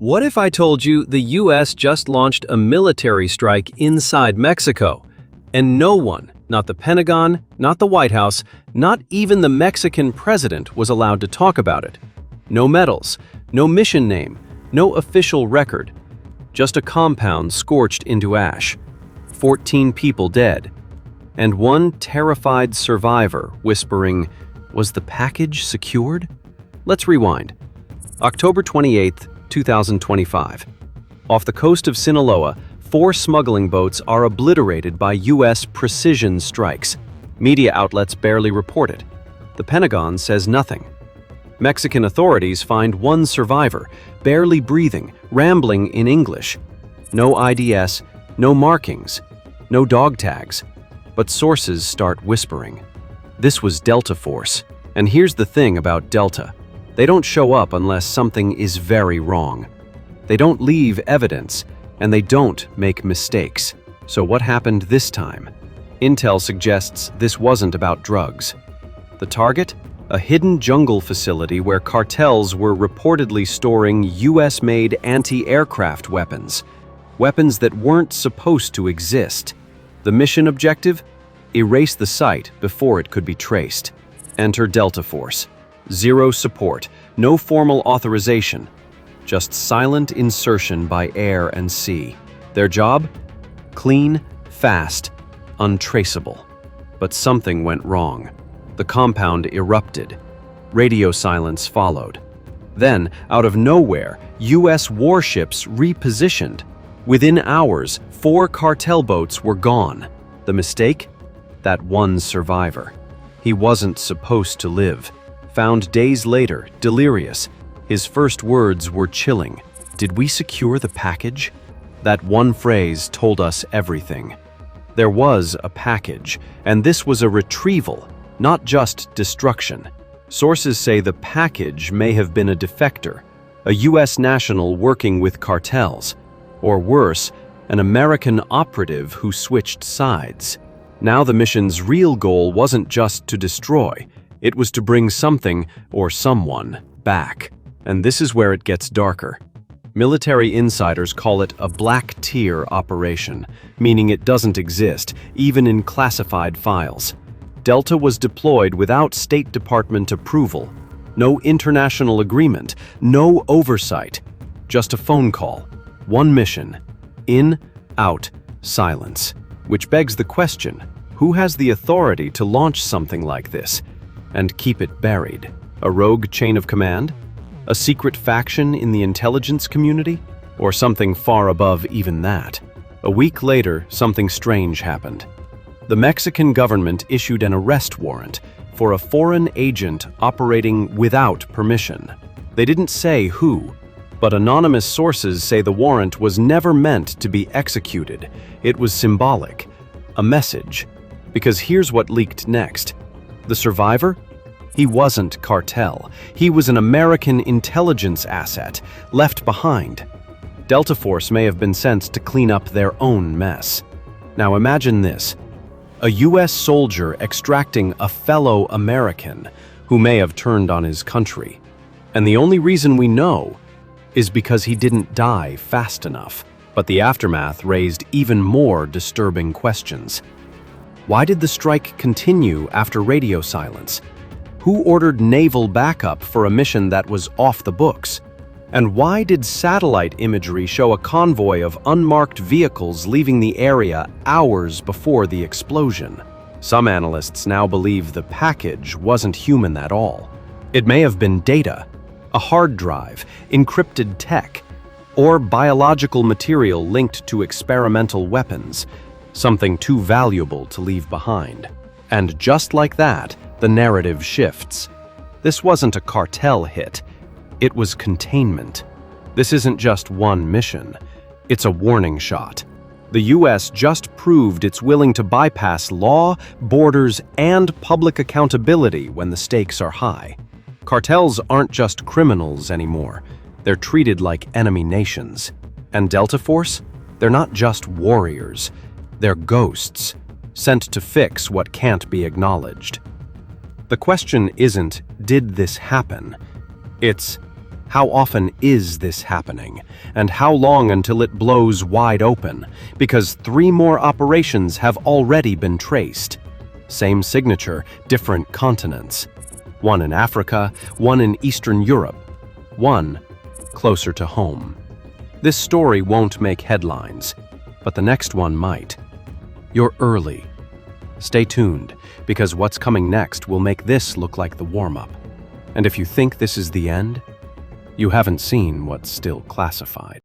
What if I told you the US just launched a military strike inside Mexico, and no one, not the Pentagon, not the White House, not even the Mexican president was allowed to talk about it? No medals, no mission name, no official record, just a compound scorched into ash, 14 people dead, and one terrified survivor whispering, "Was the package secured?" Let's rewind. October 28th, 2025. Off the coast of Sinaloa, 4 smuggling boats are obliterated by U.S. precision strikes. Media outlets barely report it. The Pentagon says nothing. Mexican authorities find one survivor, barely breathing, rambling in English. No IDS, no markings, no dog tags. But sources start whispering. This was Delta Force. And here's the thing about Delta. They don't show up unless something is very wrong. They don't leave evidence, and they don't make mistakes. So what happened this time? Intel suggests this wasn't about drugs. The target? A hidden jungle facility where cartels were reportedly storing US-made anti-aircraft weapons. Weapons that weren't supposed to exist. The mission objective? Erase the site before it could be traced. Enter Delta Force. Zero support, no formal authorization, just silent insertion by air and sea. Their job? Clean, fast, untraceable. But something went wrong. The compound erupted. Radio silence followed. Then, out of nowhere, US warships repositioned. Within hours, 4 cartel boats were gone. The mistake? That one survivor. He wasn't supposed to live. Found days later, delirious. His first words were chilling. "Did we secure the package?" That one phrase told us everything. There was a package, and this was a retrieval, not just destruction. Sources say the package may have been a defector, a US national working with cartels, or worse, an American operative who switched sides. Now the mission's real goal wasn't just to destroy. It was to bring something, or someone, back. And this is where it gets darker. Military insiders call it a black tier operation, meaning it doesn't exist, even in classified files. Delta was deployed without State Department approval. No international agreement, no oversight. Just a phone call. One mission. In, out, silence. Which begs the question, who has the authority to launch something like this? And keep it buried? A rogue chain of command? A secret faction in the intelligence community? Or something far above even that? A week later, something strange happened. The Mexican government issued an arrest warrant for a foreign agent operating without permission. They didn't say who, but anonymous sources say the warrant was never meant to be executed. It was symbolic, a message. Because here's what leaked next. The survivor? He wasn't cartel. He was an American intelligence asset, left behind. Delta Force may have been sent to clean up their own mess. Now imagine this. A US soldier extracting a fellow American who may have turned on his country. And the only reason we know is because he didn't die fast enough. But the aftermath raised even more disturbing questions. Why did the strike continue after radio silence? Who ordered naval backup for a mission that was off the books? And why did satellite imagery show a convoy of unmarked vehicles leaving the area hours before the explosion? Some analysts now believe the package wasn't human at all. It may have been data, a hard drive, encrypted tech, or biological material linked to experimental weapons. Something too valuable to leave behind. And just like that, the narrative shifts. This wasn't a cartel hit. It was containment. This isn't just one mission. It's a warning shot. The US just proved it's willing to bypass law, borders, and public accountability when the stakes are high. Cartels aren't just criminals anymore. They're treated like enemy nations. And Delta Force? They're not just warriors. They're ghosts, sent to fix what can't be acknowledged. The question isn't, did this happen? It's, How often is this happening? And how long until it blows wide open? Because 3 more operations have already been traced. Same signature, different continents. One in Africa, one in Eastern Europe, one closer to home. This story won't make headlines, but the next one might. You're early. Stay tuned, because what's coming next will make this look like the warm-up. And if you think this is the end, you haven't seen what's still classified.